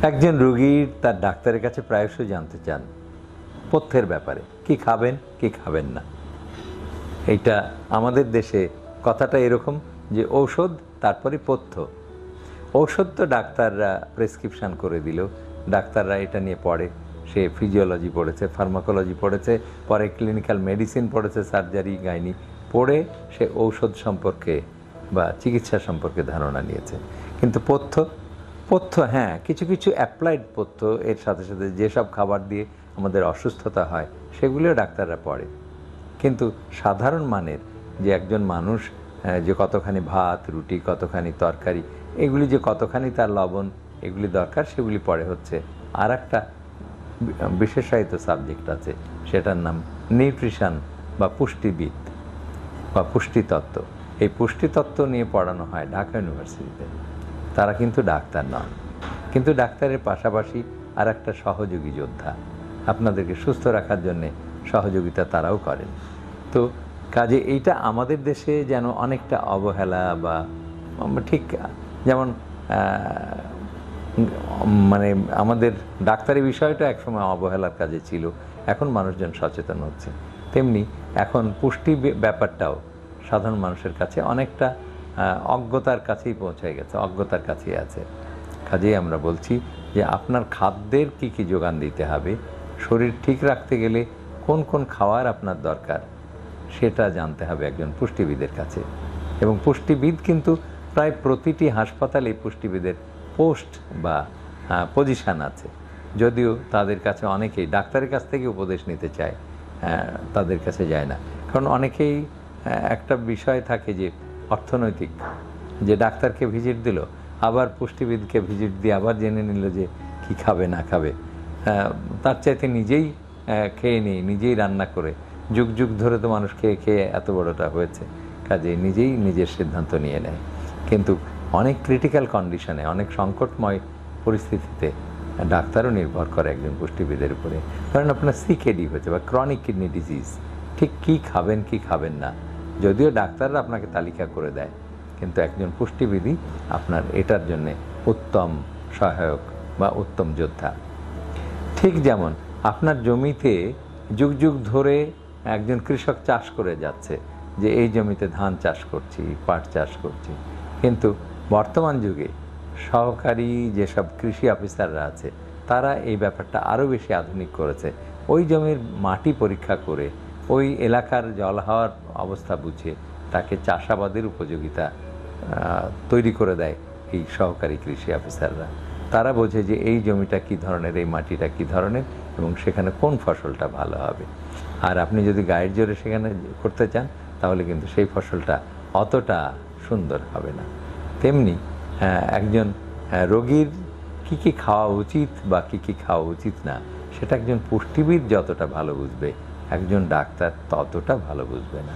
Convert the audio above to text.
একজন রোগীর তার ডাক্তারের কাছে প্রায়শই জানতে চান পথ্যের ব্যাপারে, কি খাবেন কি খাবেন না। এইটা আমাদের দেশে কথাটা এরকম যে ঔষধ তারপরে পথ্য। ঔষধ তো ডাক্তাররা প্রেসক্রিপশান করে দিল, ডাক্তাররা এটা নিয়ে পড়ে, সে ফিজিওলজি পড়েছে, ফার্মাকোলজি পড়েছে, পরে ক্লিনিক্যাল মেডিসিন পড়েছে, সার্জারি, গাইনি পড়ে সে ঔষধ সম্পর্কে বা চিকিৎসা সম্পর্কে ধারণা নিয়েছে। কিন্তু পথ্য হ্যাঁ, কিছু কিছু অ্যাপ্লাইড পথ্য, এর সাথে সাথে যেসব খাবার দিয়ে আমাদের অসুস্থতা হয় সেগুলিও ডাক্তাররা পড়ে। কিন্তু সাধারণ মানের যে একজন মানুষ যে কতখানি ভাত রুটি, কতখানি তরকারি, এগুলি যে কতখানি তার লবণ এগুলি দরকার, সেগুলি পড়ে হচ্ছে আর একটা বিশেষায়িত সাবজেক্ট আছে, সেটার নাম নিউট্রিশন বা পুষ্টিবিদ বা পুষ্টিতত্ত্ব। এই পুষ্টিতত্ত্ব নিয়ে পড়ানো হয় ঢাকা ইউনিভার্সিটিতে। তারা কিন্তু ডাক্তার নন, কিন্তু ডাক্তারের পাশাপাশি আর একটা সহযোগী যোদ্ধা, আপনাদেরকে সুস্থ রাখার জন্যে সহযোগিতা তারাও করেন। তো কাজে এইটা আমাদের দেশে যেন অনেকটা অবহেলা বা ঠিক যেমন মানে আমাদের ডাক্তারি বিষয়টা একসময় অবহেলার কাজে ছিল, এখন মানুষজন সচেতন হচ্ছে, তেমনি এখন পুষ্টি ব্যাপারটাও সাধারণ মানুষের কাছে অনেকটা অজ্ঞতার কাছেই পৌঁছে গেছে, অজ্ঞতার কাছেই আছে। কাজেই আমরা বলছি যে আপনার খাদ্যের কি কি যোগান দিতে হবে, শরীর ঠিক রাখতে গেলে কোন কোন খাওয়ার আপনার দরকার সেটা জানতে হবে একজন পুষ্টিবিদের কাছে। এবং পুষ্টিবিদ কিন্তু প্রায় প্রতিটি হাসপাতালে পুষ্টিবিদের পোস্ট বা পজিশান আছে, যদিও তাদের কাছে অনেকেই ডাক্তারের কাছ থেকে উপদেশ নিতে চায়, তাদের কাছে যায় না। কারণ অনেকেই একটা বিষয় থাকে যে অর্থনৈতিক, যে ডাক্তারকে ভিজিট দিল, আবার পুষ্টিবিদকে ভিজিট দিয়ে আবার জেনে নিল যে কি খাবে না খাবে, তার চাইতে নিজেই খেয়ে নিই, নিজেই রান্না করে, যুগ যুগ ধরে তো মানুষ খেয়ে খেয়ে এত বড়টা হয়েছে, কাজে নিজেই নিজের সিদ্ধান্ত নিয়ে নেয়। কিন্তু অনেক ক্রিটিক্যাল কন্ডিশনে, অনেক সংকটময় পরিস্থিতিতে ডাক্তারও নির্ভর করে একজন পুষ্টিবিদের উপরে। কারণ আপনার সিকেডি হয়েছে বা ক্রনিক কিডনি ডিজিজ, ঠিক কী খাবেন কি খাবেন না, যদিও ডাক্তাররা আপনাকে তালিকা করে দেয়, কিন্তু একজন পুষ্টিবিদই আপনার এটার জন্যে উত্তম সহায়ক বা উত্তম যোদ্ধা। ঠিক যেমন আপনার জমিতে যুগ যুগ ধরে একজন কৃষক চাষ করে যাচ্ছে, যে এই জমিতে ধান চাষ করছি, পাট চাষ করছি, কিন্তু বর্তমান যুগে সহকারী যেসব কৃষি অফিসাররা আছে তারা এই ব্যাপারটা আরও বেশি আধুনিক করেছে। ওই জমির মাটি পরীক্ষা করে, ওই এলাকার জল হাওয়ার অবস্থা বুঝে তাকে চাষাবাদের উপযোগিতা তৈরি করে দেয় এই সহকারী কৃষি অফিসাররা। তারা বোঝে যে এই জমিটা কী ধরনের, এই মাটিটা কী ধরনের, এবং সেখানে কোন ফসলটা ভালো হবে। আর আপনি যদি গায়ের জোরে সেখানে করতে চান তাহলে কিন্তু সেই ফসলটা অতটা সুন্দর হবে না। তেমনি একজন রোগীর কী কী খাওয়া উচিত বা কী কী খাওয়া উচিত না, সেটা একজন পুষ্টিবিদ যতটা ভালো বুঝবে, একজন ডাক্তার ততটা ভালো বুঝবে না।